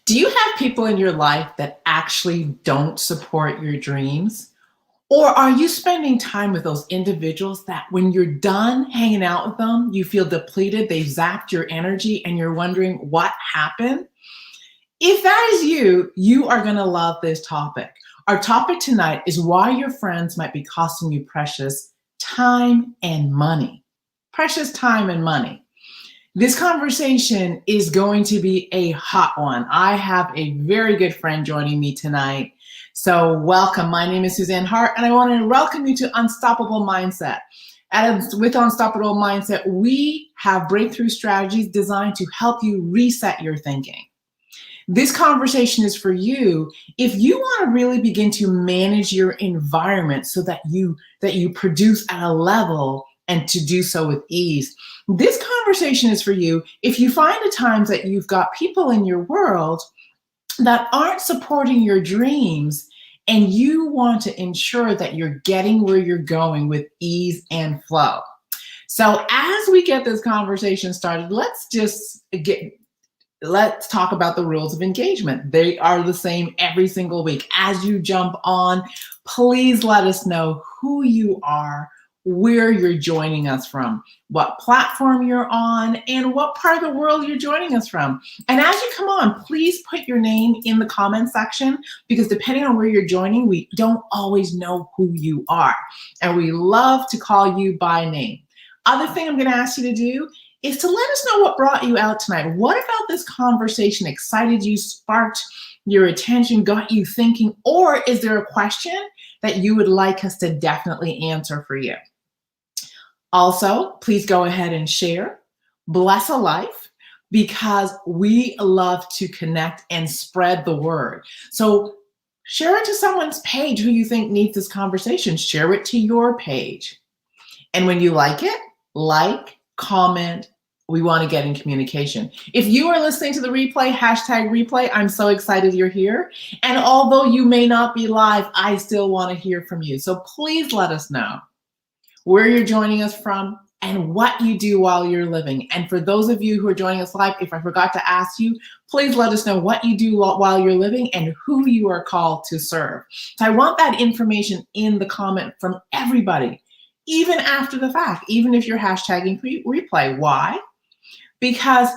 Do you have people in your life that actually don't support your dreams? Or are you spending time with those individuals that when you're done hanging out with them, you feel depleted, they've zapped your energy, and you're wondering what happened? If that is you, you are going to love this topic. Our topic tonight is why your friends might be costing you precious time and money. Precious time and money. This conversation is going to be a hot one. I have a very good friend joining me tonight. So welcome. My name is Suzanne Hart, and I want to welcome you to Unstoppable Mindset. And with Unstoppable Mindset, we have breakthrough strategies designed to help you reset your thinking. This conversation is for you if you want to really begin to manage your environment so that you produce at a level and to do so with ease. This conversation is for you if you find at times that you've got people in your world that aren't supporting your dreams and you want to ensure that you're getting where you're going with ease and flow. So as we get this conversation started, let's talk about the rules of engagement. They are the same every single week. As you jump on, please let us know who you are, where you're joining us from, what platform you're on, and what part of the world you're joining us from. And as you come on, please put your name in the comment section, because depending on where you're joining, we don't always know who you are. And we love to call you by name. Other thing I'm going to ask you to do is to let us know what brought you out tonight. What about this conversation excited you, sparked your attention, got you thinking, or is there a question that you would like us to definitely answer for you? Also, please go ahead and share, bless a life, because we love to connect and spread the word. So share it to someone's page who you think needs this conversation. Share it to your page. And when you like it, like, comment. We want to get in communication. If you are listening to the replay, #replay, I'm so excited you're here. And although you may not be live, I still want to hear from you. So please let us know where you're joining us from and what you do while you're living. And for those of you who are joining us live, if I forgot to ask you, please let us know what you do while you're living and who you are called to serve. So I want that information in the comment from everybody, even after the fact, even if you're hashtagging replay. Why? Because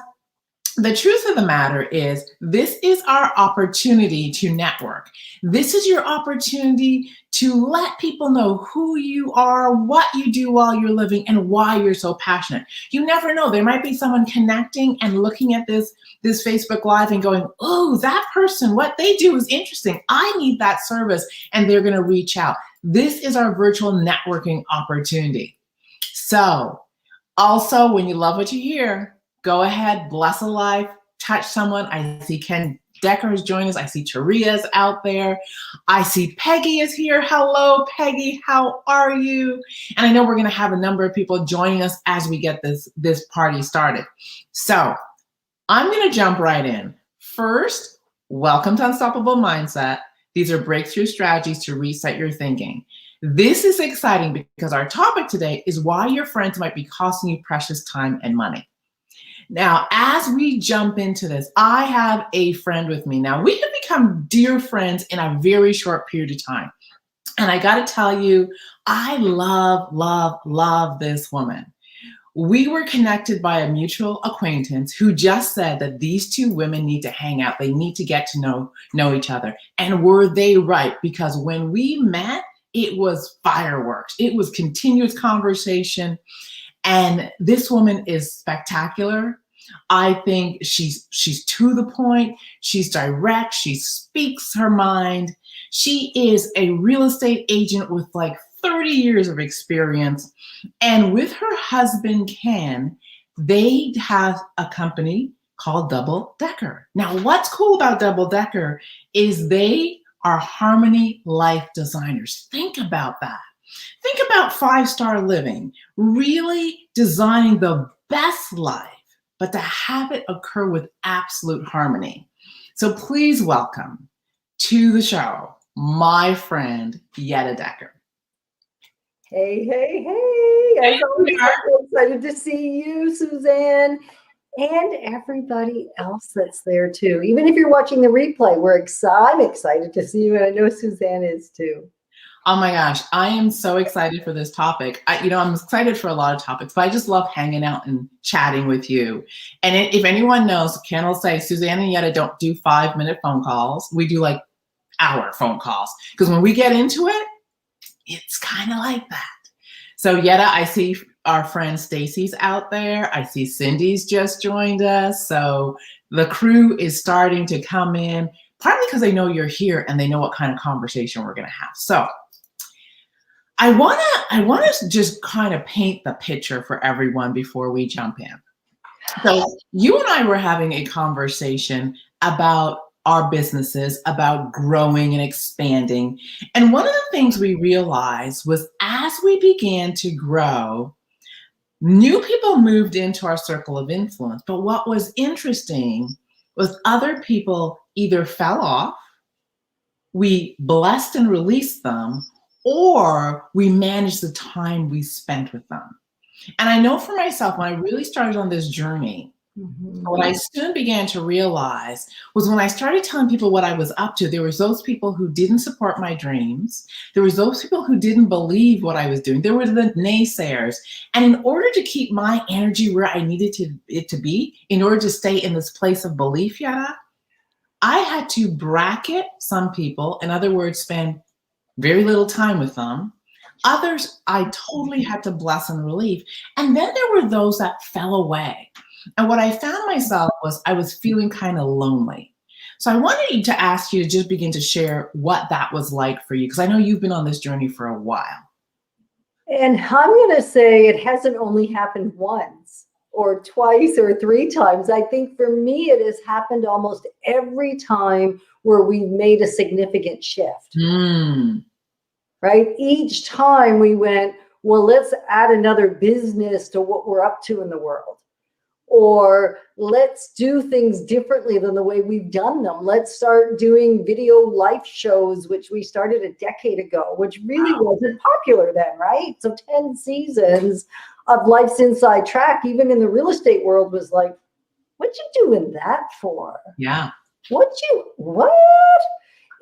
the truth of the matter is, this is our opportunity to network. This is your opportunity to let people know who you are, what you do while you're living, and why you're so passionate. You never know. There might be someone connecting and looking at this Facebook Live and going, oh, that person, what they do is interesting. I need that service. And they're going to reach out. This is our virtual networking opportunity. So also, when you love what you hear, go ahead, bless a life, touch someone. I see Ken Dekker has joined us. I see Taria's out there. I see Peggy is here. Hello, Peggy. How are you? And I know we're going to have a number of people joining us as we get this party started. So I'm going to jump right in. First, welcome to Unstoppable Mindset. These are breakthrough strategies to reset your thinking. This is exciting because our topic today is why your friends might be costing you precious time and money. Now, as we jump into this, I have a friend with me. Now, we have become dear friends in a very short period of time. And I got to tell you, I love this woman. We were connected by a mutual acquaintance who just said that these two women need to hang out. They need to get to know each other. And were they right? Because when we met, it was fireworks. It was continuous conversation. And this woman is spectacular. I think she's to the point. She's direct. She speaks her mind. She is a real estate agent with like 30 years of experience. And with her husband, Ken, they have a company called Dekker. Now, what's cool about Dekker is they are harmony life designers. Think about that. Think about 5-star living, really designing the best life, but to have it occur with absolute harmony. So please welcome to the show, my friend, Yetta Dekker. Hey. As always, I'm so excited to see you, Suzanne. And everybody else that's there too. Even if you're watching the replay, I'm excited to see you, and I know Suzanne is too. Oh my gosh, I am so excited for this topic. I'm excited for a lot of topics, but I just love hanging out and chatting with you. And if anyone knows, Ken will say, Suzanne and Yetta don't do 5-minute phone calls. We do like hour phone calls. Because when we get into it, it's kind of like that. So Yetta, I see our friend Stacy's out there. I see Cindy's just joined us. So the crew is starting to come in, partly because they know you're here and they know what kind of conversation we're going to have. So I want to just kind of paint the picture for everyone before we jump in. So you and I were having a conversation about our businesses, about growing and expanding. And one of the things we realized was as we began to grow, new people moved into our circle of influence. But what was interesting was other people either fell off, we blessed and released them, or we managed the time we spent with them. And I know for myself, when I really started on this journey, what I soon began to realize was when I started telling people what I was up to, there was those people who didn't support my dreams. There was those people who didn't believe what I was doing. There were the naysayers. And in order to keep my energy where I needed it to be, in order to stay in this place of belief, Yetta, I had to bracket some people, in other words, spend very little time with them. Others, I totally had to bless and relieve. And then there were those that fell away. And what I found myself was I was feeling kind of lonely. So I wanted to ask you to just begin to share what that was like for you, because I know you've been on this journey for a while. And I'm going to say it hasn't only happened once or twice or 3 times. I think for me, it has happened almost every time where we've made a significant shift. Right? Each time we went, well, let's add another business to what we're up to in the world. Or let's do things differently than the way we've done them. Let's start doing video life shows, which we started a decade ago, which really wasn't popular then, right? So 10 seasons of Life's Inside Track, even in the real estate world, was like, what you doing that for? Yeah. What?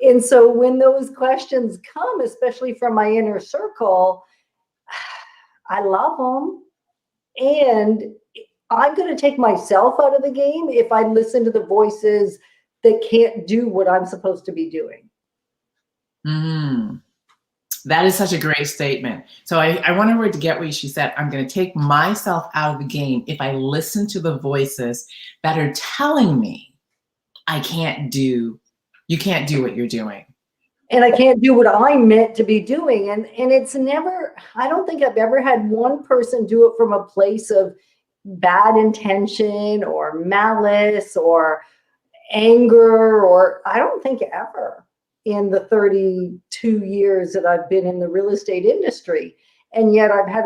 And so when those questions come, especially from my inner circle, I love them. And I'm going to take myself out of the game if I listen to the voices that can't do what I'm supposed to be doing. That is such a great statement. So I wanted to get what she said. I'm going to take myself out of the game if I listen to the voices that are telling me you can't do what you're doing. And I can't do what I'm meant to be doing. And it's never, I don't think I've ever had one person do it from a place of bad intention or malice or anger, or I don't think ever in the 32 years that I've been in the real estate industry. And yet I've had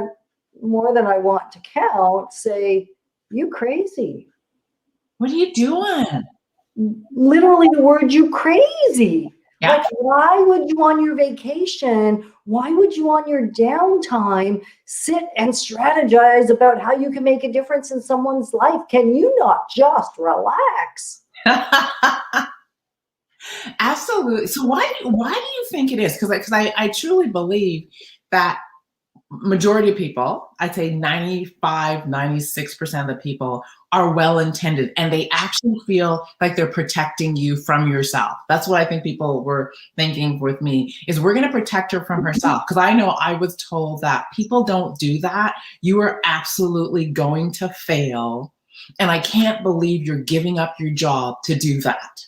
more than I want to count say, you crazy. What are you doing? Literally the word, you crazy. Yeah. Like, why would you on your vacation, why would you on your downtime sit and strategize about how you can make a difference in someone's life? Can you not just relax? Absolutely. So why do you think it is? Because I truly believe that majority of people, I'd say 95, 96% of the people are well-intended and they actually feel like they're protecting you from yourself. That's what I think people were thinking with me is we're going to protect her from herself. Because I know I was told that people don't do that. You are absolutely going to fail. And I can't believe you're giving up your job to do that.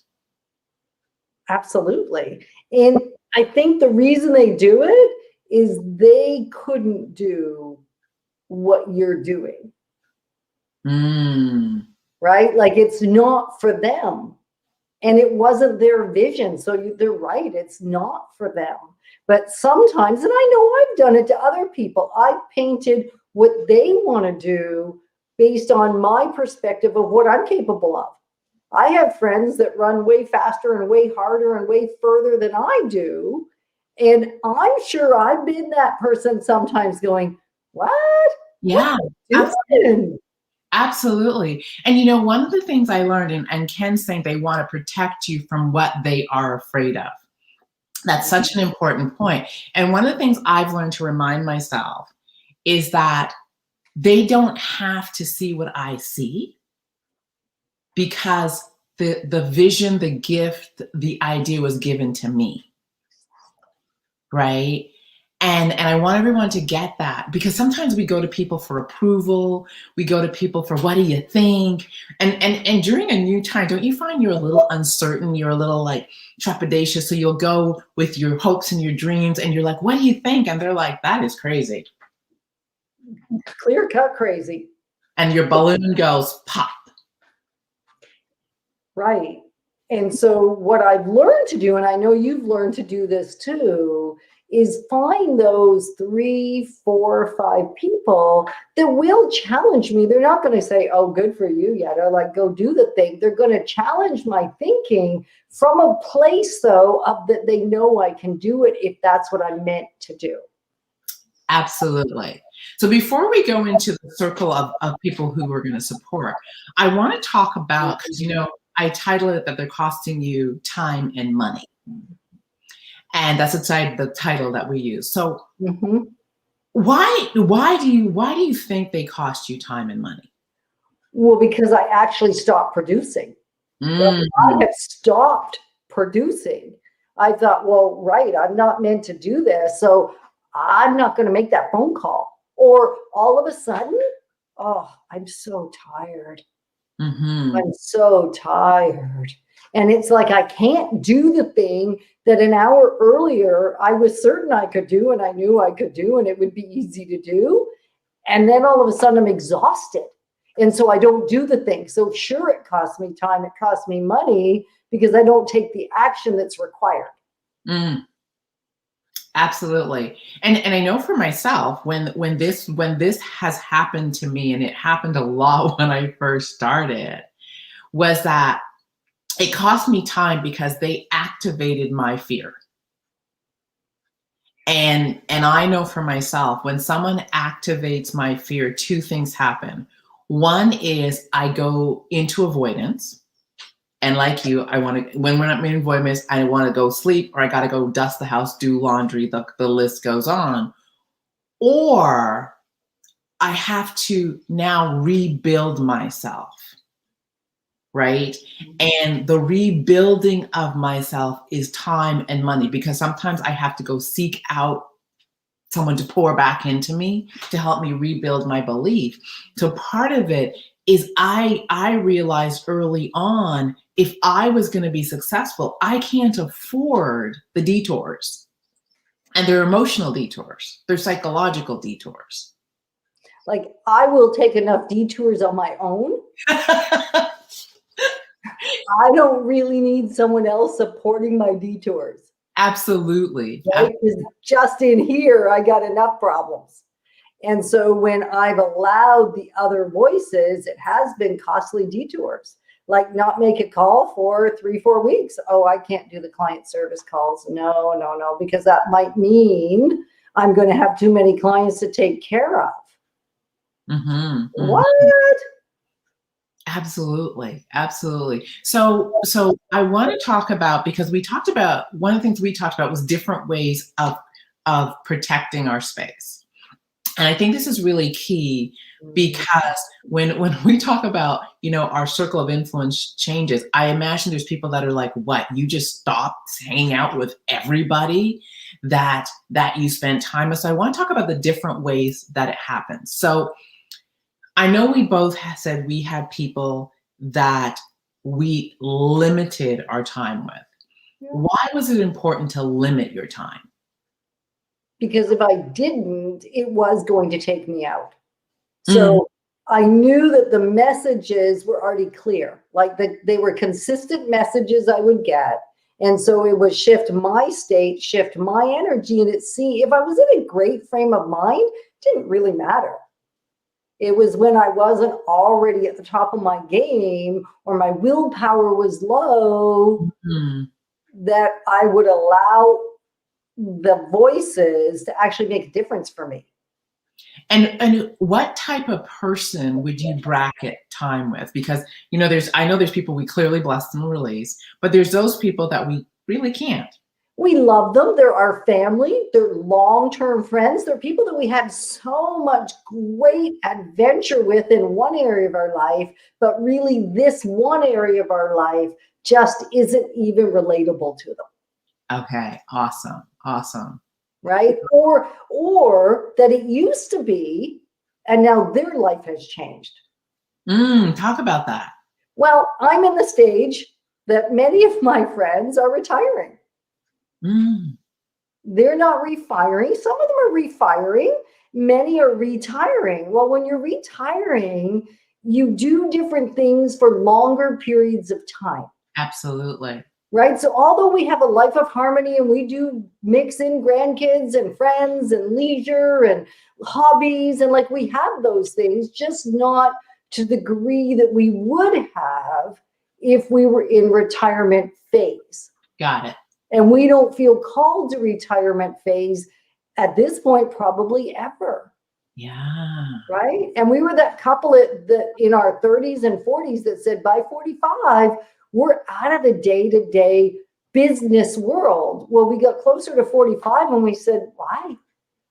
Absolutely. And I think the reason they do it is they couldn't do what you're doing. Right? Like it's not for them. And it wasn't their vision. So they're right. It's not for them. But sometimes, and I know I've done it to other people, I've painted what they want to do based on my perspective of what I'm capable of. I have friends that run way faster and way harder and way further than I do. And I'm sure I've been that person sometimes going, what? Yeah. What Absolutely. And you know, one of the things I learned, and Ken's saying they want to protect you from what they are afraid of. That's such an important point. And one of the things I've learned to remind myself is that they don't have to see what I see, because the vision, the gift, the idea was given to me. Right? And I want everyone to get that, because sometimes we go to people for approval, we go to people for what do you think? And during a new time, don't you find you're a little uncertain, you're a little like trepidatious, so you'll go with your hopes and your dreams and you're like, what do you think? And they're like, that is crazy. Clear cut crazy. And your balloon goes pop. Right. And so what I've learned to do, and I know you've learned to do this too, is find those 3, 4, 5 people that will challenge me. They're not going to say, oh, good for you, Yetta, like go do the thing. They're going to challenge my thinking from a place, though, of that they know I can do it if that's what I'm meant to do. Absolutely. So before we go into the circle of people who we're going to support, I want to talk about, because, you know, I titled it that they're costing you time and money. And that's inside the title that we use. So why do you think they cost you time and money? Well, because I actually stopped producing. I had stopped producing. I thought, well, right, I'm not meant to do this, so I'm not going to make that phone call. Or all of a sudden, oh, I'm so tired. I'm so tired. And it's like I can't do the thing that an hour earlier I was certain I could do, and I knew I could do, and it would be easy to do. And then all of a sudden I'm exhausted. And so I don't do the thing. So sure, it costs me time, it costs me money, because I don't take the action that's required. Absolutely. And I know for myself, when this has happened to me, and it happened a lot when I first started, was that it cost me time because they activated my fear. And I know for myself, when someone activates my fear, 2 things happen. One is I go into avoidance. And like you, I want to, when we're not in avoidance, I want to go sleep, or I got to go dust the house, do laundry, the list goes on. Or I have to now rebuild myself. Right? And the rebuilding of myself is time and money, because sometimes I have to go seek out someone to pour back into me to help me rebuild my belief. So part of it is I realized early on, if I was going to be successful, I can't afford the detours. And they're emotional detours. They're psychological detours. Like, I will take enough detours on my own. I don't really need someone else supporting my detours. Absolutely. Right? Because just in here, I got enough problems. And so when I've allowed the other voices, it has been costly detours. Like not make a call for 3, 4 weeks. Oh, I can't do the client service calls. No, because that might mean I'm going to have too many clients to take care of. What? Absolutely. So I want to talk about, because we talked about, one of the things we talked about was different ways of protecting our space. And I think this is really key, because when we talk about, you know, our circle of influence changes, I imagine there's people that are like, what, you just stopped hanging out with everybody that you spent time with. So I want to talk about the different ways that it happens. So I know we both said we had people that we limited our time with. Yeah. Why was it important to limit your time? Because if I didn't, it was going to take me out. So I knew that the messages were already clear, like that they were consistent messages I would get. And so it would shift my state, shift my energy. And if I was in a great frame of mind, it didn't really matter. It was when I wasn't already at the top of my game, or my willpower was low, that I would allow the voices to actually make a difference for me. And what type of person would you bracket time with? Because I know there's people we clearly bless and release, but there's those people that we really can't. We love them. They're our family. They're long-term friends. They're people that we had so much great adventure with in one area of our life, but really this one area of our life just isn't even relatable to them. Okay, awesome, awesome. Right? Or that it used to be, and now their life has changed. Talk about that. Well, I'm in the stage that many of my friends are retiring. They're not refiring. Some of them are refiring. Many are retiring. Well, when you're retiring, you do different things for longer periods of time. Absolutely. Right? So although we have a life of harmony and we do mix in grandkids and friends and leisure and hobbies, and like we have those things, just not to the degree that we would have if we were in retirement phase. Got it. And we don't feel called to retirement phase at this point, probably ever. Yeah. Right? And we were that couple in our 30s and 40s that said by 45, we're out of the day-to-day business world. Well, we got closer to 45 and we said, why?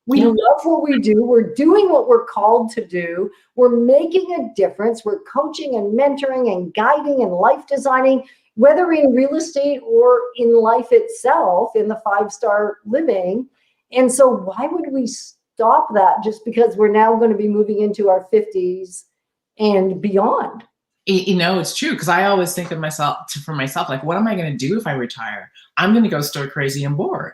We love what we do. We're doing what we're called to do. We're making a difference. We're coaching and mentoring and guiding and life designing, whether in real estate or in life itself, in the 5-star living. And so why would we stop that just because we're now going to be moving into our 50s and beyond? It's true, because I always think of for myself, like, what am I going to do if I retire? I'm going to go stir crazy and bored.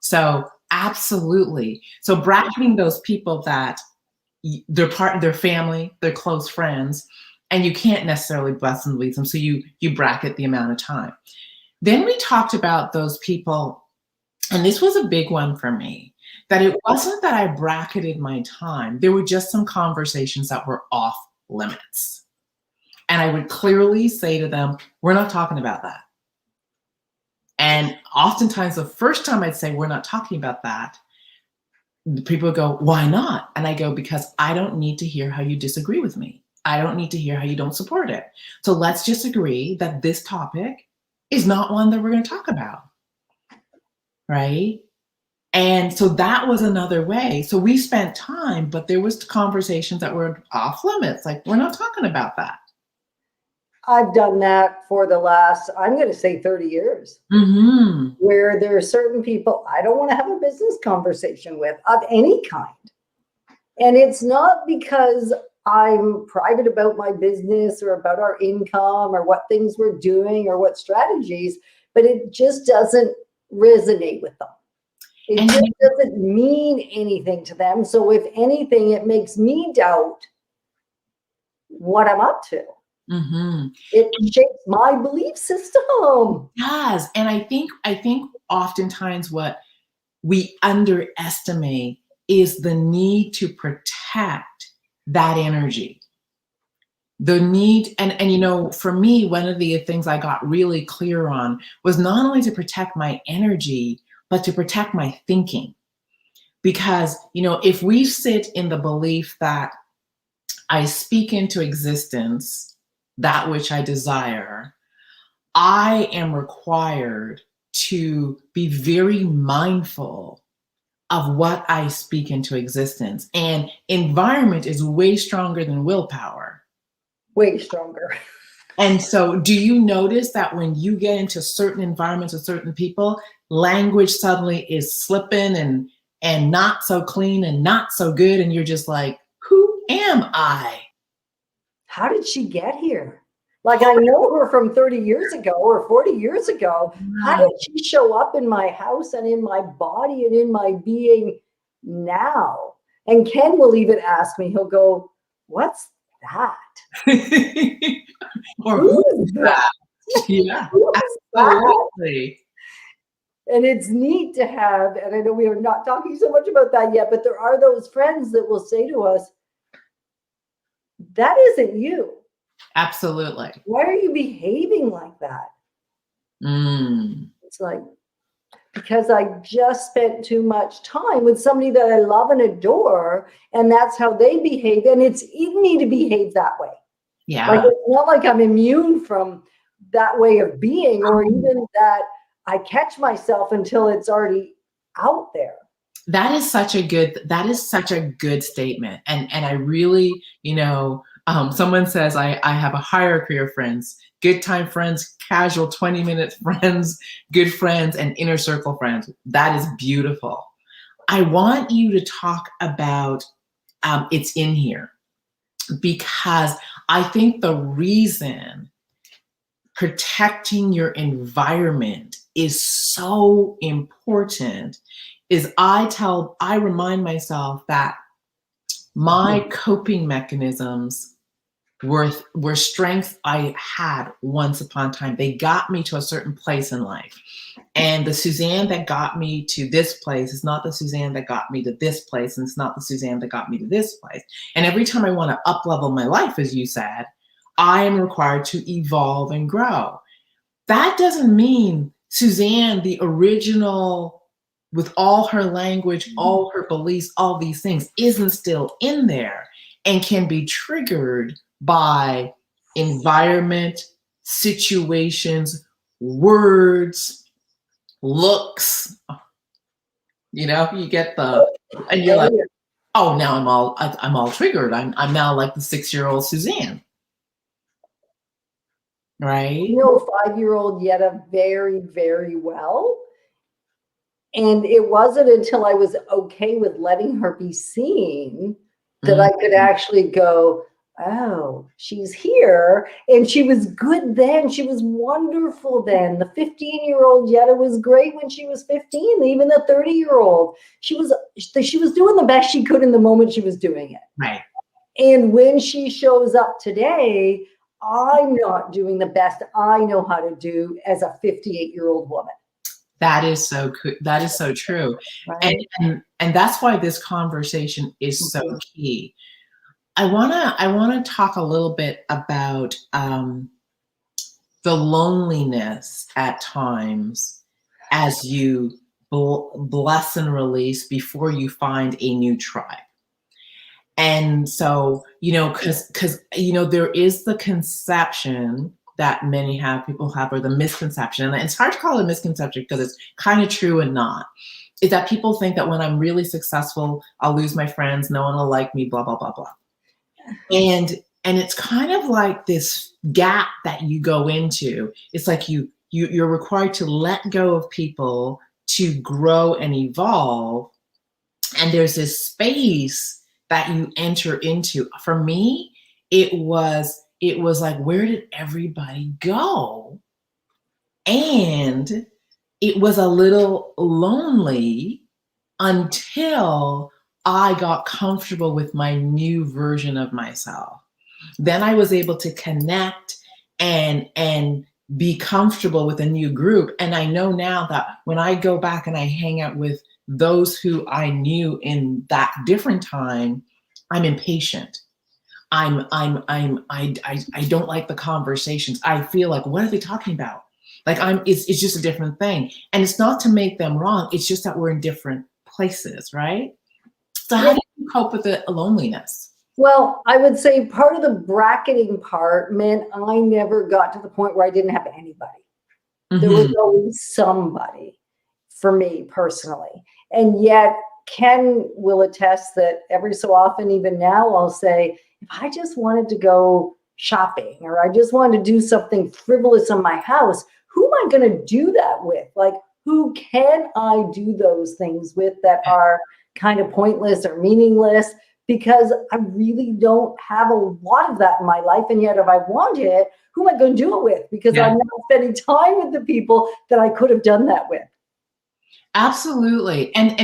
So absolutely. So bracketing those people that they're part of their family, they're close friends, and you can't necessarily bless and release them. So you bracket the amount of time. Then we talked about those people, and this was a big one for me, that it wasn't that I bracketed my time. There were just some conversations that were off limits. And I would clearly say to them, we're not talking about that. And oftentimes the first time I'd say, we're not talking about that, people would go, why not? And I go, because I don't need to hear how you disagree with me. I don't need to hear how you don't support it. So let's just agree that this topic is not one that we're going to talk about. Right? And so that was another way. So we spent time, but there was conversations that were off limits. Like, we're not talking about that. I've done that for the last, I'm going to say 30 years, where there are certain people I don't want to have a business conversation with of any kind. And it's not because I'm private about my business or about our income or what things we're doing or what strategies, but it just doesn't resonate with them. It just doesn't mean anything to them. So if anything, it makes me doubt what I'm up to. It shapes my belief system. It does. And I think oftentimes what we underestimate is the need to protect that energy. The need, and for me, one of the things I got really clear on was not only to protect my energy, but to protect my thinking. Because, if we sit in the belief that I speak into existence that which I desire, I am required to be very mindful of what I speak into existence. And environment is way stronger than willpower. Way stronger. And so do you notice that when you get into certain environments with certain people, language suddenly is slipping and not so clean and not so good, and you're just like, who am I? How did she get here? Like, I know her from 30 years ago or 40 years ago. How did she show up in my house and in my body and in my being now? And Ken will even ask me, he'll go, what's that? Or who's that? Yeah, absolutely. And it's neat to have, and I know we are not talking so much about that yet, but there are those friends that will say to us, that isn't you. Absolutely. Why are you behaving like that? It's like, because I just spent too much time with somebody that I love and adore, and that's how they behave. And it's in me to behave that way. Yeah. Like, it's not like I'm immune from that way of being, or even that I catch myself until it's already out there. That is such a good statement. And I really, someone says I have a hierarchy of friends: good time friends, casual 20-minute friends, good friends, and inner circle friends. That is beautiful. I want you to talk about it's in here, because I think the reason protecting your environment is so important is I remind myself that my coping mechanisms were strengths I had once upon a time. They got me to a certain place in life. And the Suzanne that got me to this place is not the Suzanne that got me to this place, and it's not the Suzanne that got me to this place. And every time I want to up-level my life, as you said, I am required to evolve and grow. That doesn't mean Suzanne, the original, with all her language, all her beliefs, all these things, isn't still in there and can be triggered by environment, situations, words, looks. You get and you're like, oh, now I'm all triggered. I'm now like the 6-year-old Suzanne. Right? 5-year-old Yetta very, very well. And it wasn't until I was okay with letting her be seen that I could actually go, oh, she's here. And she was good then. She was wonderful then. The 15-year-old Yetta was great when she was 15. Even the 30-year-old, she was doing the best she could in the moment she was doing it. Right. And when she shows up today, I'm not doing the best I know how to do as a 58-year-old woman. That is so true. Right. And that's why this conversation is so key. I wanna talk a little bit about the loneliness at times as you bless and release before you find a new tribe. And so, because there is the conception that many people have, or the misconception, and it's hard to call it a misconception because it's kind of true and not, is that people think that when I'm really successful, I'll lose my friends, no one will like me, blah, blah, blah, blah. And it's kind of like this gap that you go into. It's like you're required to let go of people to grow and evolve. And there's this space that you enter into. For me, it was like, where did everybody go? And it was a little lonely until I got comfortable with my new version of myself. Then I was able to connect and be comfortable with a new group. And I know now that when I go back and I hang out with those who I knew in that different time, I'm impatient. I don't like the conversations. I feel like, what are they talking about? Like it's just a different thing. And it's not to make them wrong. It's just that we're in different places, right? So how do you cope with the loneliness? Well, I would say part of the bracketing part meant I never got to the point where I didn't have anybody. There was always somebody for me personally. And yet Ken will attest that every so often, even now, I'll say, if I just wanted to go shopping or I just wanted to do something frivolous in my house, who am I going to do that with? Like, who can I do those things with that are kind of pointless or meaningless? Because I really don't have a lot of that in my life. And yet if I want it, who am I going to do it with? Because I'm not spending time with the people that I could have done that with. Absolutely. And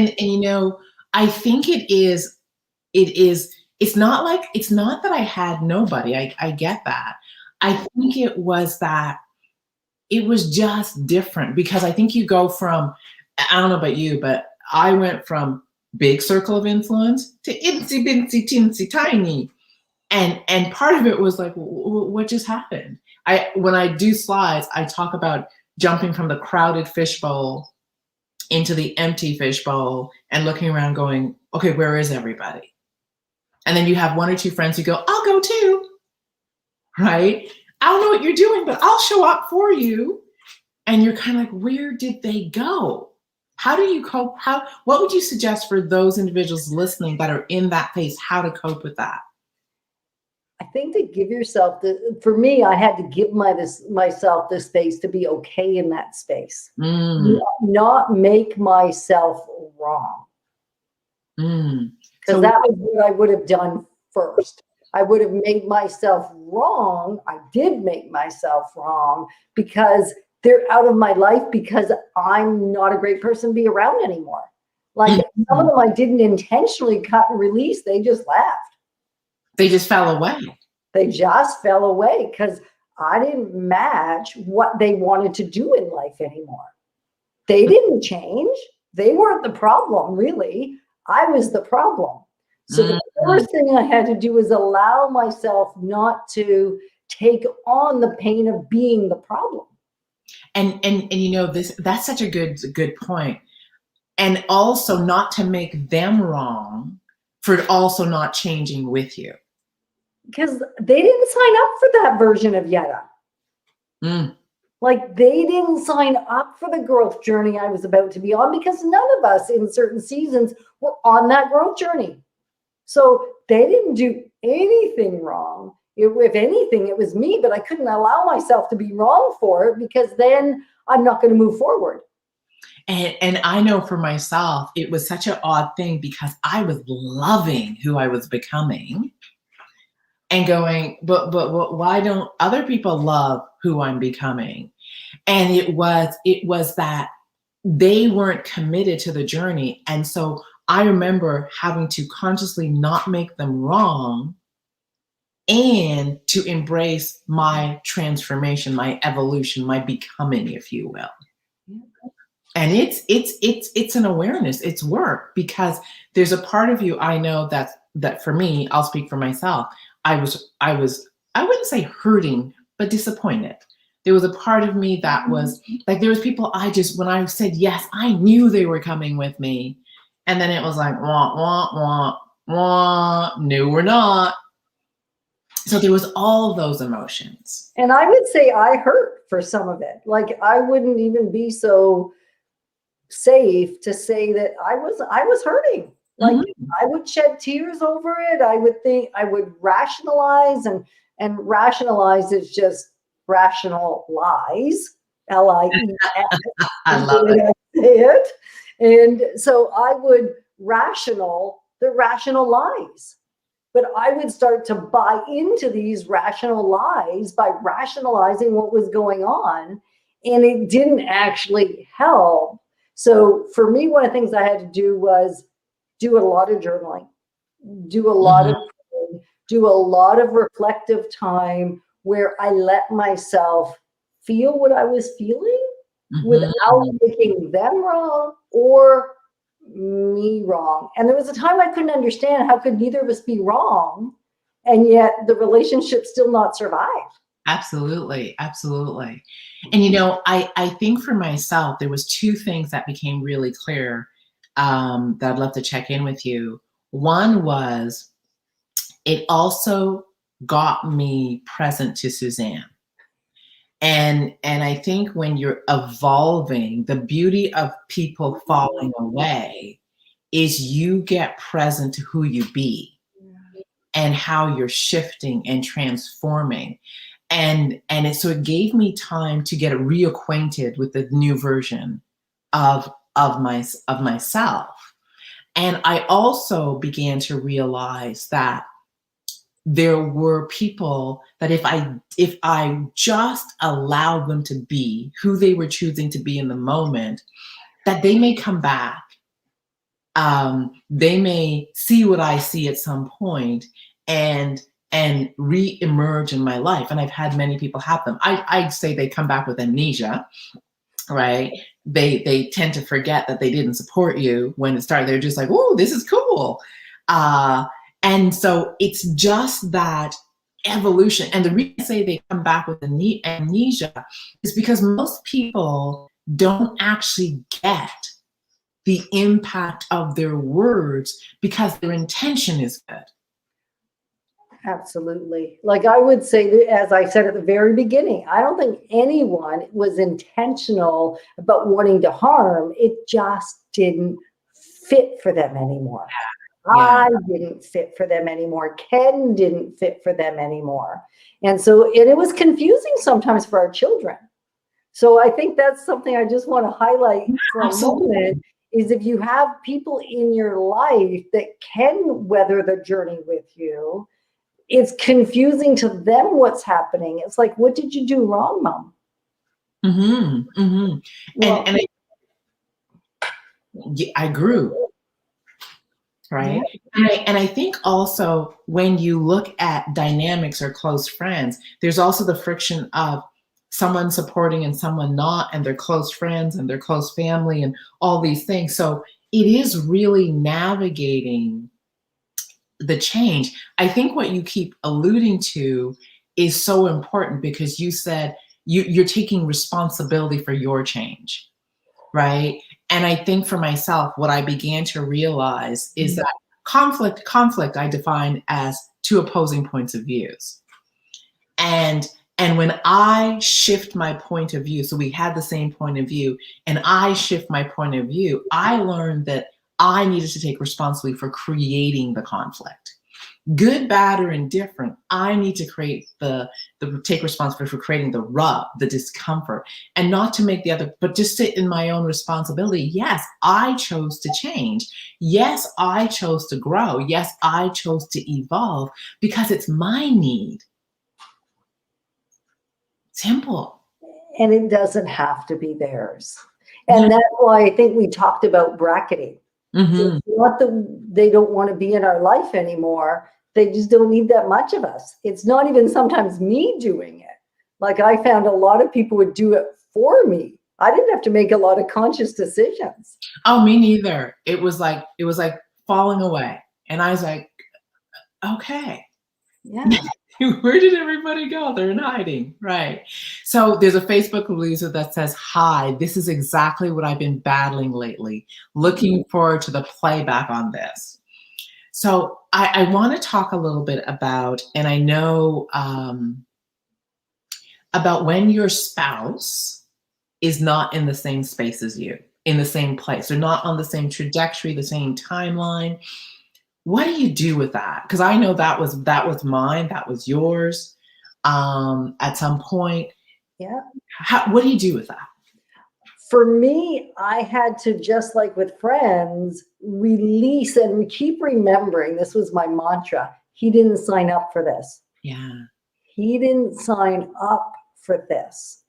I think it's not that I had nobody. I get that. I think it was that it was just different, because I think you go from, I don't know about you, but I went from big circle of influence to itsy bitsy teensy tiny. And part of it was like, what just happened? When I do slides, I talk about jumping from the crowded fishbowl into the empty fishbowl and looking around going, okay, where is everybody? And then you have one or two friends who go, I'll go too, right? I don't know what you're doing, but I'll show up for you. And you're kind of like, where did they go? How do you cope? What would you suggest for those individuals listening that are in that phase, how to cope with that? I think to give yourself for me, I had to give myself the space to be okay in that space, not make myself wrong. Because that was what I would have done first. I would have made myself wrong. I did make myself wrong because they're out of my life because I'm not a great person to be around anymore. Like some of them I didn't intentionally cut and release. They just left. They just fell away. They just fell away because I didn't match what they wanted to do in life anymore. They didn't change. They weren't the problem, really. I was the problem. So the first thing I had to do was allow myself not to take on the pain of being the problem. And you know, that's such a good point. And also not to make them wrong for also not changing with you. Because they didn't sign up for that version of Yetta. Like they didn't sign up for the growth journey I was about to be on because none of us in certain seasons were on that growth journey. So they didn't do anything wrong. If anything, it was me, but I couldn't allow myself to be wrong for it because then I'm not going to move forward. And I know for myself, it was such an odd thing because I was loving who I was becoming and going, but why don't other people love who I'm becoming? And it was that they weren't committed to the journey. And so I remember having to consciously not make them wrong and to embrace my transformation, my evolution, my becoming, if you will. And it's an awareness, it's work, because there's a part of you I know that for me, I'll speak for myself. I wouldn't say hurting, but disappointed. There was a part of me that was like, there was people when I said yes, I knew they were coming with me. And then it was like, wah, wah, wah, wah, no, we're not. So there was all those emotions. And I would say I hurt for some of it. Like I wouldn't even be so safe to say that I was hurting. Like I would shed tears over it. I would think I would rationalize and rationalize is just rational lies. L-I-E-S. I love it. I say it. And so I would the rational lies. But I would start to buy into these rational lies by rationalizing what was going on. And it didn't actually help. So for me, one of the things I had to do was do a lot of journaling, do a lot of praying, do a lot of reflective time where I let myself feel what I was feeling without making them wrong or me wrong. And there was a time I couldn't understand how could neither of us be wrong and yet the relationship still not survive. Absolutely. Absolutely. And, you know, I think for myself, there was two things that became really clear that I'd love to check in with you. One was it also got me present to Suzanne. And I think when you're evolving, the beauty of people falling away is you get present to who you be and how you're shifting and transforming. And so it gave me time to get reacquainted with the new version of myself. And I also began to realize that there were people that if I just allowed them to be who they were choosing to be in the moment, that they may come back. They may see what I see at some point and re-emerge in my life. And I've had many people have them. I'd say they come back with amnesia, right? They tend to forget that they didn't support you when it started. They're just like, oh, this is cool. And so it's just that evolution. And the reason I say they come back with amnesia is because most people don't actually get the impact of their words because their intention is good. Absolutely. Like I would say, that, as I said at the very beginning, I don't think anyone was intentional about wanting to harm. It just didn't fit for them anymore. Yeah. I didn't fit for them anymore. Ken didn't fit for them anymore. And so, and it was confusing sometimes for our children. So I think that's something I just want to highlight for a moment, is if you have people in your life that can weather the journey with you, it's confusing to them what's happening. It's like, what did you do wrong, Mom? Mm-hmm, mm-hmm. Well, And I grew, right? And I think also when you look at dynamics or close friends, there's also the friction of someone supporting and someone not, and their close friends and their close family and all these things. So it is really navigating the change. I think what you keep alluding to is so important because you said you're taking responsibility for your change, right? And I think for myself, what I began to realize is that conflict I define as two opposing points of views. And when I shift my point of view, so we had the same point of view, and I shift my point of view, I learned that I needed to take responsibility for creating the conflict. Good, bad, or indifferent, I need to take responsibility for creating the rub, the discomfort, and not to make the other, but just sit in my own responsibility. Yes, I chose to change. Yes, I chose to grow. Yes, I chose to evolve because it's my need. Simple. and it doesn't have to be theirs. And that's why I think we talked about bracketing. Mm-hmm. It's not that they don't want to be in our life anymore. They just don't need that much of us. It's not even sometimes me doing it. Like I found a lot of people would do it for me. I didn't have to make a lot of conscious decisions. Oh, me neither. It was like falling away. And I was like, okay. Yeah. Where did everybody go? They're in hiding. Right. So there's a Facebook user that says, hi, this is exactly what I've been battling lately. Looking forward to the playback on this. So I want to talk a little bit about, and I know about when your spouse is not in the same space as you, in the same place. They're not on the same trajectory, the same timeline. What do you do with that? Because I know that was mine, that was yours at some point. Yeah. What do you do with that? For me, I had to, just like with friends, release and keep remembering, this was my mantra, he didn't sign up for this. Yeah. He didn't sign up for this.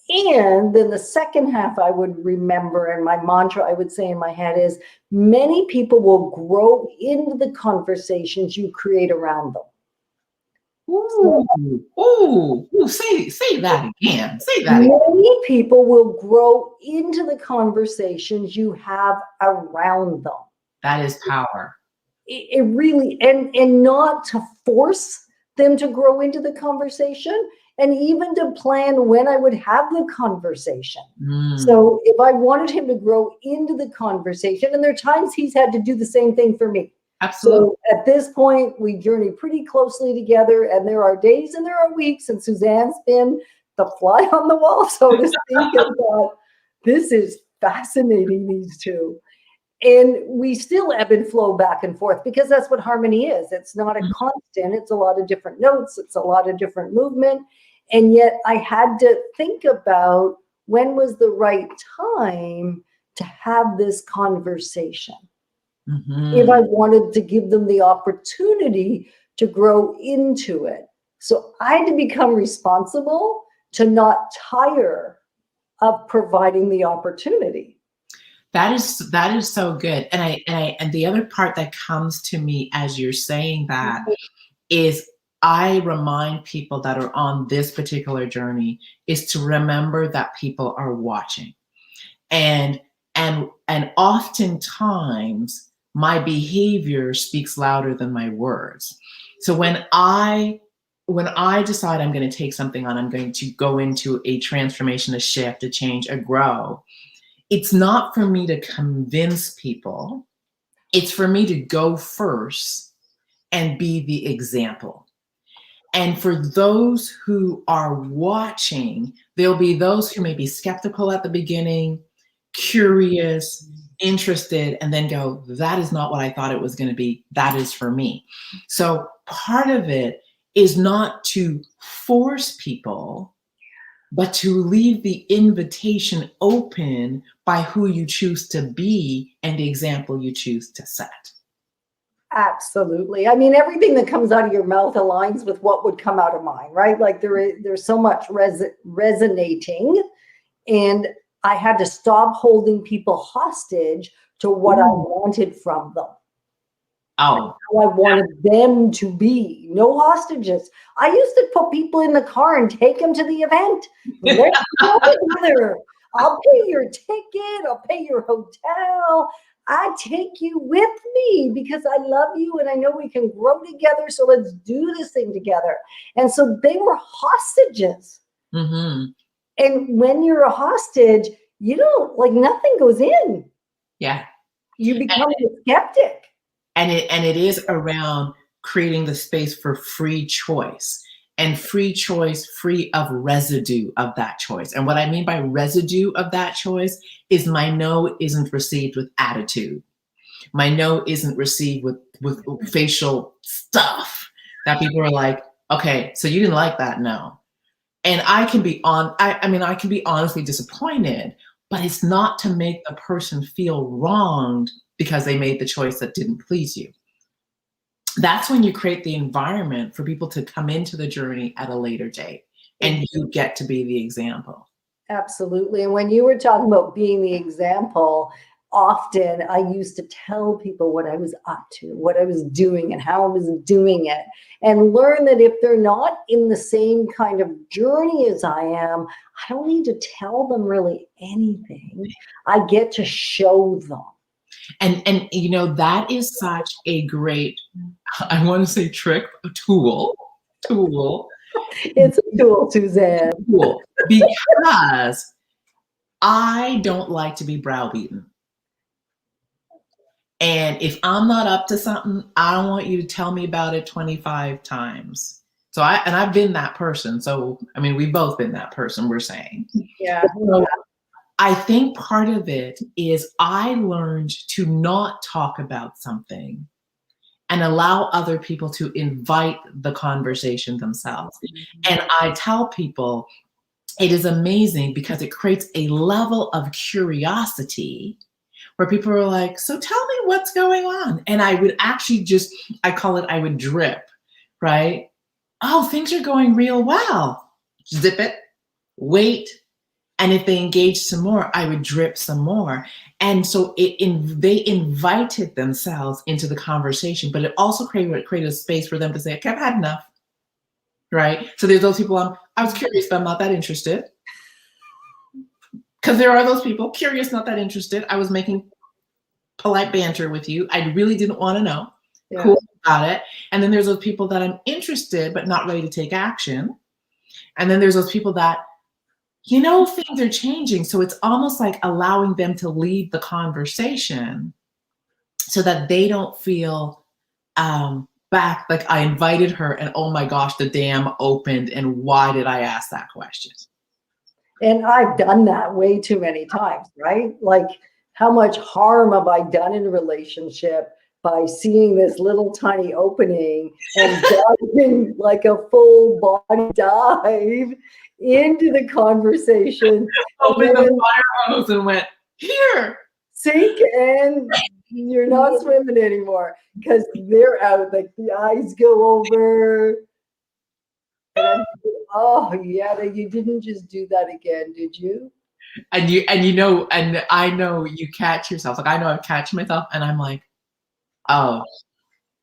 And then the second half I would remember, and my mantra I would say in my head is, many people will grow into the conversations you create around them. Ooh, say that again. Say that again. Many people will grow into the conversations you have around them. That is power. It really, and not to force them to grow into the conversation, and even to plan when I would have the conversation. So if I wanted him to grow into the conversation, and there are times he's had to do the same thing for me. Absolutely. So at this point, we journey pretty closely together, and there are days and there are weeks, and Suzanne's been the fly on the wall, so to speak, and thought, this is fascinating, these two. And we still ebb and flow back and forth because that's what harmony is. It's not a constant. It's a lot of different notes. It's a lot of different movement. And yet I had to think about when was the right time to have this conversation. If I wanted to give them the opportunity to grow into it. So I had to become responsible to not tire of providing the opportunity. That is so good. And the other part that comes to me as you're saying that is, I remind people that are on this particular journey is to remember that people are watching. And oftentimes my behavior speaks louder than my words. So when I decide I'm going to take something on, I'm going to go into a transformation, a shift, a change, a grow, it's not for me to convince people. It's for me to go first and be the example. And for those who are watching, there'll be those who may be skeptical at the beginning, curious, interested, and then go, that is not what I thought it was going to be. That is for me. So part of it is not to force people, but to leave the invitation open by who you choose to be and the example you choose to set. Absolutely. I mean, everything that comes out of your mouth aligns with what would come out of mine, right? Like there's so much resonating, and I had to stop holding people hostage to what I wanted from them. Oh, How I wanted them to be. No hostages. I used to put people in the car and take them to the event. Let's go together. I'll pay your ticket. I'll pay your hotel. I take you with me because I love you and I know we can grow together. So let's do this thing together. And so they were hostages. mm-hmm. And when you're a hostage, you don't, like, nothing goes in. Yeah. You become a skeptic. And it is around creating the space for free choice, and free choice free of residue of that choice. And what I mean by residue of that choice is my no isn't received with attitude. My no isn't received with facial stuff that people are like, okay, so you didn't like that? No. And I can be I can be honestly disappointed, but it's not to make the person feel wronged because they made the choice that didn't please you. That's when you create the environment for people to come into the journey at a later date, and you get to be the example. Absolutely. And when you were talking about being the example, often I used to tell people what I was up to, what I was doing, and how I was doing it, and learn that if they're not in the same kind of journey as I am, I don't need to tell them really anything. I get to show them. And you know, that is such a great, I want to say tool. It's a tool, Suzanne. Tool, because I don't like to be browbeaten. And if I'm not up to something, I don't want you to tell me about it 25 times. So I've been that person. So, I mean, we've both been that person, we're saying. Yeah. So I think part of it is I learned to not talk about something and allow other people to invite the conversation themselves. And I tell people it is amazing because it creates a level of curiosity where people are like, so tell me what's going on. And I would actually I would drip, right? Oh, things are going real well. Zip it, wait. And if they engaged some more, I would drip some more. And so they invited themselves into the conversation, but it also created a space for them to say, okay, I've had enough, right? So there's those people, I was curious, but I'm not that interested. Because there are those people, curious, not that interested. I was making polite banter with you. I really didn't want to know. Yeah. Cool about it. And then there's those people that I'm interested, but not ready to take action. And then there's those people that, you know, things are changing. So it's almost like allowing them to lead the conversation so that they don't feel back like I invited her and oh my gosh, the dam opened and why did I ask that question? And I've done that way too many times, right? Like, how much harm have I done in a relationship by seeing this little tiny opening and diving like a full body dive into the conversation? Opened the fire hose and went, here. Sink, and you're not swimming anymore because they're out, like the eyes go over. And oh, yeah, you didn't just do that again, did you? And I know you catch yourself. Like I know I've catch myself and I'm like, oh,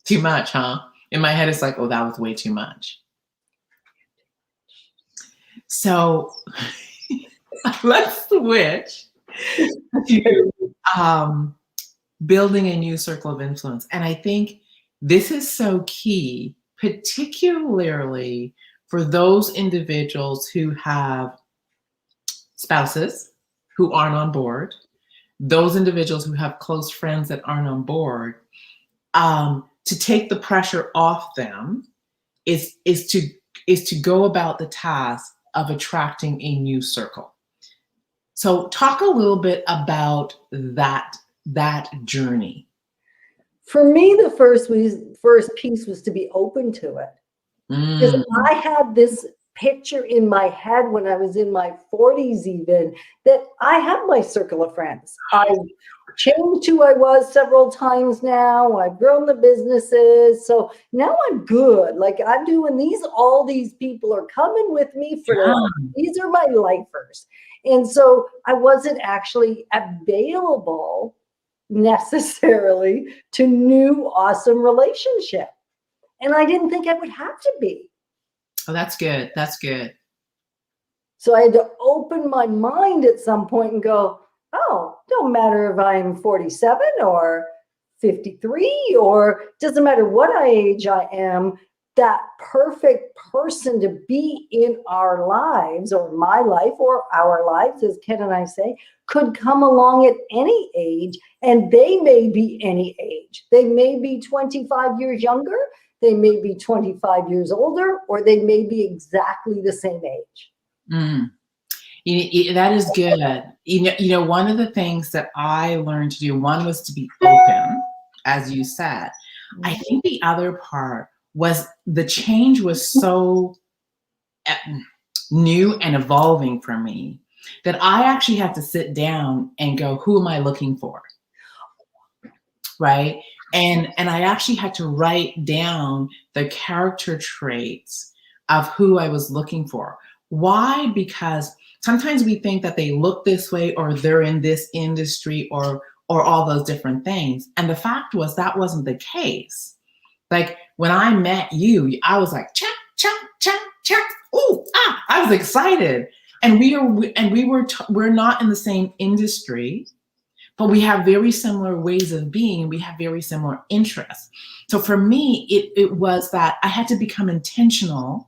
too much, huh? In my head, it's like, oh, that was way too much. So let's switch to building a new circle of influence. And I think this is so key, particularly for those individuals who have spouses who aren't on board, those individuals who have close friends that aren't on board, to take the pressure off them is to go about the task of attracting a new circle. So talk a little bit about that journey. For me, the first piece was to be open to it. Because I had this picture in my head when I was in my 40s even, that I have my circle of friends. I've changed who I was several times now. I've grown the businesses. So now I'm good. Like I'm doing these, all these people are coming with me for life. These are my lifers. And so I wasn't actually available necessarily to new awesome relationship. And I didn't think I would have to be. Oh, that's good. That's good. So I had to open my mind at some point and go, oh, don't matter if I'm 47 or 53, or doesn't matter what age I am, that perfect person to be in our lives, or my life, or our lives, as Ken and I say, could come along at any age, and they may be any age. They may be 25 years younger, they may be 25 years older, or they may be exactly the same age. That is good. You know, one of the things that I learned to do, one was to be open, as you said. I think the other part was the change was so new and evolving for me that I actually had to sit down and go, who am I looking for? Right? And I actually had to write down the character traits of who I was looking for. Why? Because sometimes we think that they look this way, or they're in this industry, or all those different things. And the fact was that wasn't the case. Like when I met you, I was like, check, check, check, check. Ooh, I was excited. And we're not in the same industry, but we have very similar ways of being. We have very similar interests. So for me, it was that I had to become intentional